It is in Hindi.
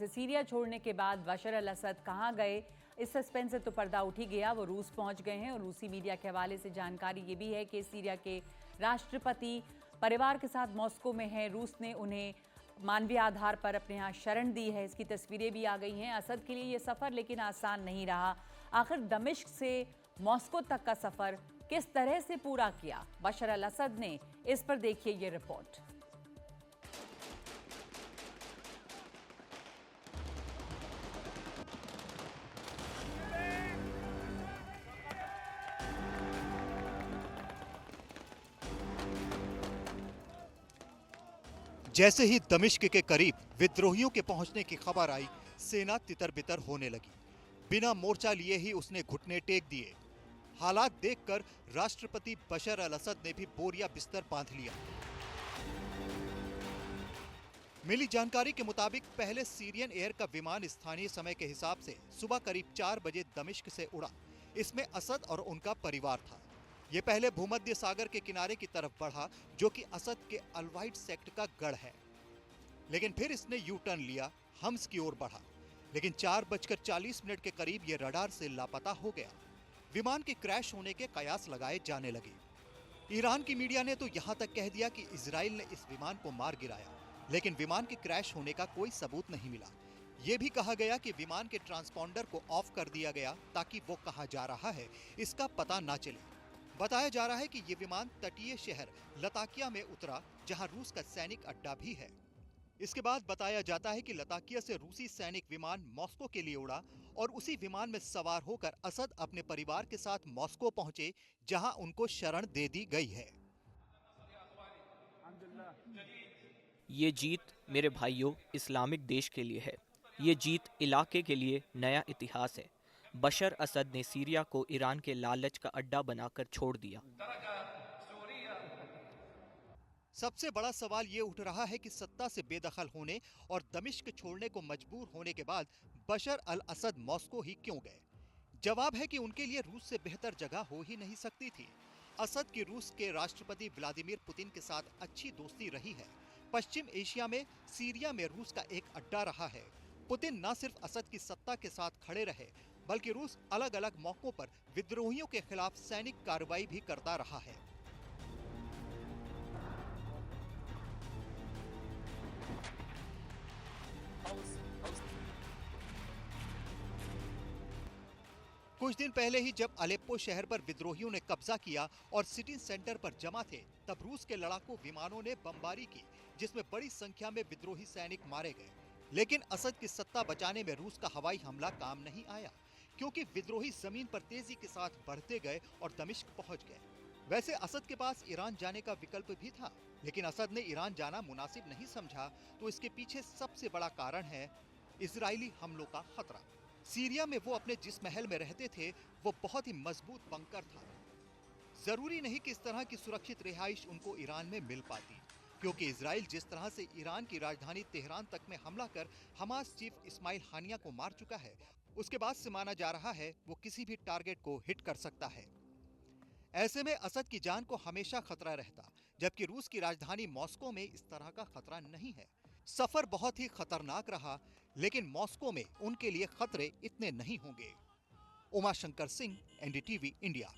सीरिया छोड़ने के बाद बशर अल असद कहां गए, इस सस्पेंस से तो पर्दा उठ ही गया। वो रूस पहुंच गए हैं और रूसी मीडिया के हवाले से जानकारी ये भी है कि सीरिया के राष्ट्रपति परिवार के साथ मॉस्को में हैं। रूस ने उन्हें मानवीय आधार पर अपने यहाँ शरण दी है। इसकी तस्वीरें भी आ गई हैं। असद के लिए ये सफ़र लेकिन आसान नहीं रहा। आखिर दमिश्क से मॉस्को तक का सफ़र किस तरह से पूरा किया बशर अल असद ने, इस पर देखिए ये रिपोर्ट। जैसे ही दमिश्क के करीब विद्रोहियों के पहुंचने की खबर आई, सेना तितर-बितर होने लगी। बिना मोर्चा लिए ही उसने घुटने टेक दिए। हालात देखकर राष्ट्रपति बशर अल असद ने भी बोरिया बिस्तर बांध लिया। मिली जानकारी के मुताबिक पहले सीरियन एयर का विमान स्थानीय समय के हिसाब से सुबह करीब 4 बजे दमिश्क से उड़ा। इसमें असद और उनका परिवार था। ये पहले भूमध्य सागर के किनारे की तरफ बढ़ा, जो कि असद के अलवाइट सेक्ट का गढ़ है। लेकिन फिर इसने यू टर्न लिया, हम्स की ओर बढ़ा। लेकिन 4:40 के करीब ये रडार से लापता हो गया। विमान के क्रैश होने के कयास लगाए जाने लगे। ईरान की मीडिया ने तो यहां तक कह दिया कि इजराइल ने इस विमान को मार गिराया, लेकिन विमान के क्रैश होने का कोई सबूत नहीं मिला। यह भी कहा गया कि विमान के ट्रांसपॉन्डर को ऑफ कर दिया गया ताकि वो कहां जा रहा है इसका पता ना चले। बताया जा रहा है कि ये विमान तटीय शहर लताकिया में उतरा, जहां रूस का सैनिक अड्डा भी है। इसके बाद बताया जाता है कि लताकिया से रूसी सैनिक विमान मॉस्को के लिए उड़ा और उसी विमान में सवार होकर असद अपने परिवार के साथ मॉस्को पहुंचे, जहां उनको शरण दे दी गई है। ये जीत मेरे भाइयों इस्लामिक देश के लिए है। ये जीत इलाके के लिए नया इतिहास है। बशर असद ने सीरिया को ईरान के लालच का अड्डा बनाकर छोड़ दिया। सबसे बड़ा सवाल ये उठ रहा है कि सत्ता से बेदखल होने और दमिश्क छोड़ने को मजबूर होने के बाद बशर अल असद मॉस्को ही क्यों गए? जवाब है कि उनके लिए रूस से बेहतर जगह हो ही नहीं सकती थी। असद की रूस के राष्ट्रपति व्लादिमीर पुतिन के साथ अच्छी दोस्ती रही है। पश्चिम एशिया में सीरिया में रूस का एक अड्डा रहा है। पुतिन न सिर्फ असद की सत्ता के साथ खड़े रहे, बल्कि रूस अलग अलग मौकों पर विद्रोहियों के खिलाफ सैनिक कार्रवाई भी करता रहा है। कुछ दिन पहले ही जब अलेप्पो शहर पर विद्रोहियों ने कब्जा किया और सिटी सेंटर पर जमा थे, तब रूस के लड़ाकू विमानों ने बमबारी की, जिसमें बड़ी संख्या में विद्रोही सैनिक मारे गए। लेकिन असद की सत्ता बचाने में रूस का हवाई हमला काम नहीं आया, क्योंकि विद्रोही जमीन पर तेजी के साथ बढ़ते गए और दमिश्क पहुंच गए। वैसे असद के पास ईरान जाने का विकल्प भी था, लेकिन असद ने ईरान जाना मुनासिब नहीं समझा। तो इसके पीछे सबसे बड़ा कारण है इजरायली हमलों का खतरा। सीरिया में वो अपने जिस महल में रहते थे, वो बहुत ही मजबूत बंकर था। जरूरी नहीं कि इस तरह की सुरक्षित रिहाइश उनको ईरान में मिल पाती, क्योंकि इजराइल जिस तरह से ईरान की राजधानी तेहरान तक में हमला कर हमास चीफ इस्माइल हानिया को मार चुका है, उसके बाद से माना जा रहा है वो किसी भी टारगेट को हिट कर सकता है। ऐसे में असद की जान को हमेशा खतरा रहता, जबकि रूस की राजधानी मॉस्को में इस तरह का खतरा नहीं है। सफर बहुत ही खतरनाक रहा, लेकिन मॉस्को में उनके लिए खतरे इतने नहीं होंगे। Umashankar Singh, NDTV India.